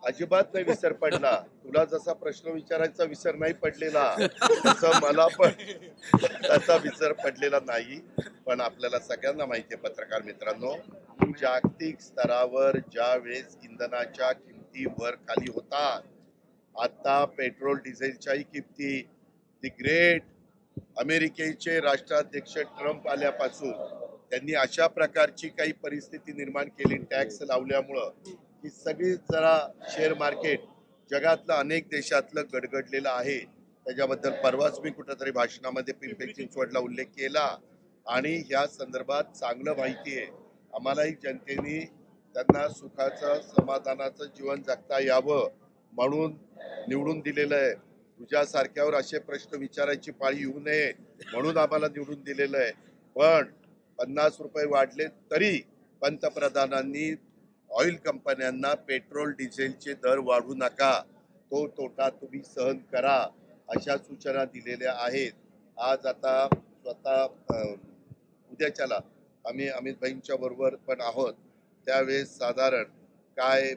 अजिबात नाही विसर पडला. तुला जसा प्रश्न विचारायचा विसर नाही पडलेला, तसं मला पण तसा विसर पडलेला नाही. पण आपल्याला सगळ्यांना माहिती आहे पत्रकार मित्रांनो, जागतिक स्तरावर ज्या वेळेस इंधनाच्या किमती वर खाली होतात, आता पेट्रोल डिझेलच्याही किमती, दी ग्रेट अमेरिकेचे राष्ट्राध्यक्ष ट्रम्प आल्यापासून त्यांनी अशा प्रकारची काही परिस्थिती निर्माण केली टॅक्स लावल्यामुळं, की सगळी जरा शेअर मार्केट जगातलं अनेक देशातलं गडगडलेलं आहे. त्याच्याबद्दल परवाच मी कुठेतरी भाषणामध्ये पिंपरी चिंचवडला उल्लेख केला. आणि या संदर्भात चांगलं माहिती आहे आम्हालाही, जनतेने त्यांना सुखाचं समाधानाचं जीवन जगता यावं म्हणून निवडून दिलेलं आहे. तुझ्यासारख्यावर असे प्रश्न विचारायची पाळी येऊ नये म्हणून आम्हाला निवडून दिलेलं आहे. पण 50 रुपये वाढले तरी पंतप्रधानांनी ऑइल कंपन्यांना पेट्रोल डिझेलचे दर वाढवू नका, तो तोटा तुम्ही सहन करा, अशा सूचना दिलेल्या आहेत. आज आता स्वतः उद्याच्याला आम्ही अमित भाईंच्या बरोबर पण आहोत. त्यावेळेस साधारण काय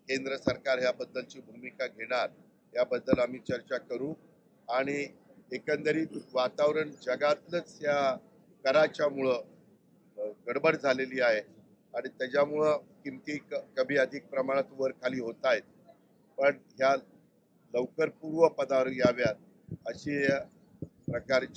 केंद्र सरकार ह्याबद्दलची भूमिका घेणार याबद्दल आम्ही चर्चा करू. आणि एकंदरीत वातावरण जगातलंच या कराच्यामुळं गडबड झालेली आहे आणि त्याच्यामुळं किमती कमी अधिक प्रमाणात वर खाली होत आहेत. पण ह्या लवकर पूर्वपदावर याव्यात अशी प्रकारची